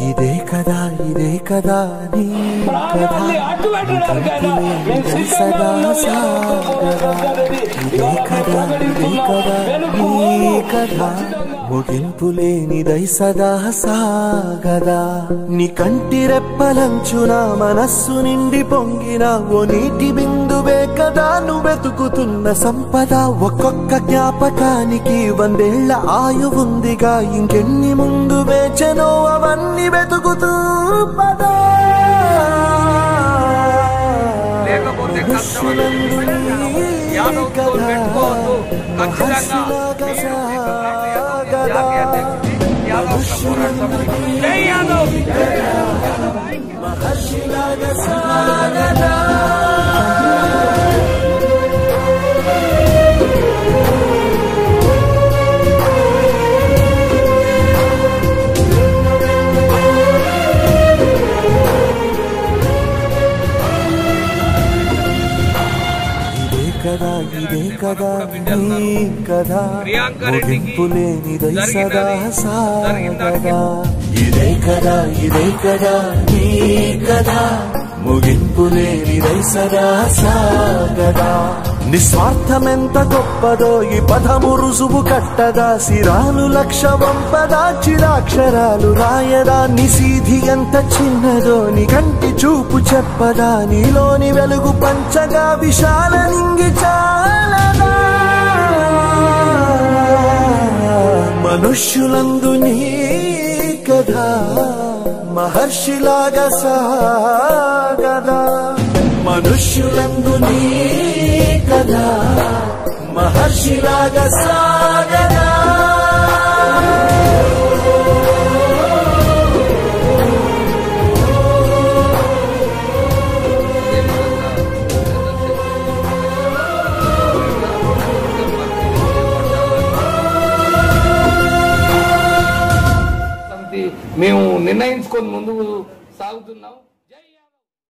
ఇదే కదా నీ కథ సదా సాగదా ఇదే కదా నీ కథ ముగింపు లేనిదై సదా సాగదా నీ కంటి రెప్పలంచున మనస్సు నిండి పొంగిన ఓ నీటి బిందువే కదా నువ్వు వెతుకుతున్న సంపద ఒక్కొక్క జ్ఞాపకానికి 100 ఏళ్ల ఆయువుందిగా ఇంకెన్ని ముందు వేచనో అవన్నీ వెతుకుతూ పదా మహర్షిలాగా సాగదా ఇదే కదా నీ కథ ముగింపు లేనిదై సదా సాగదా ఇదే కదా నీ కథ ముగింపు లేనిదై సదా సాగదా నిస్వార్థమెంత గొప్పదో ఈ పదము రుజువు కట్టదా సిరాలు లక్ష వంపదా చిరాక్షరాలు రాయదా నిసీధి ఎంత చిన్నదో నీ కంటి చూపు చెప్పదా నీలోని వెలుగు పంచగా విశాల నింగి చాలదా మనుష్యులందు నీ కథ మహర్షిలాగా సాగదా మనుష్యులందు నీ కథ మహర్షిలాగా సాగదా మేము నిర్ణయించుకొని ముందుకు సాగుతున్నాం.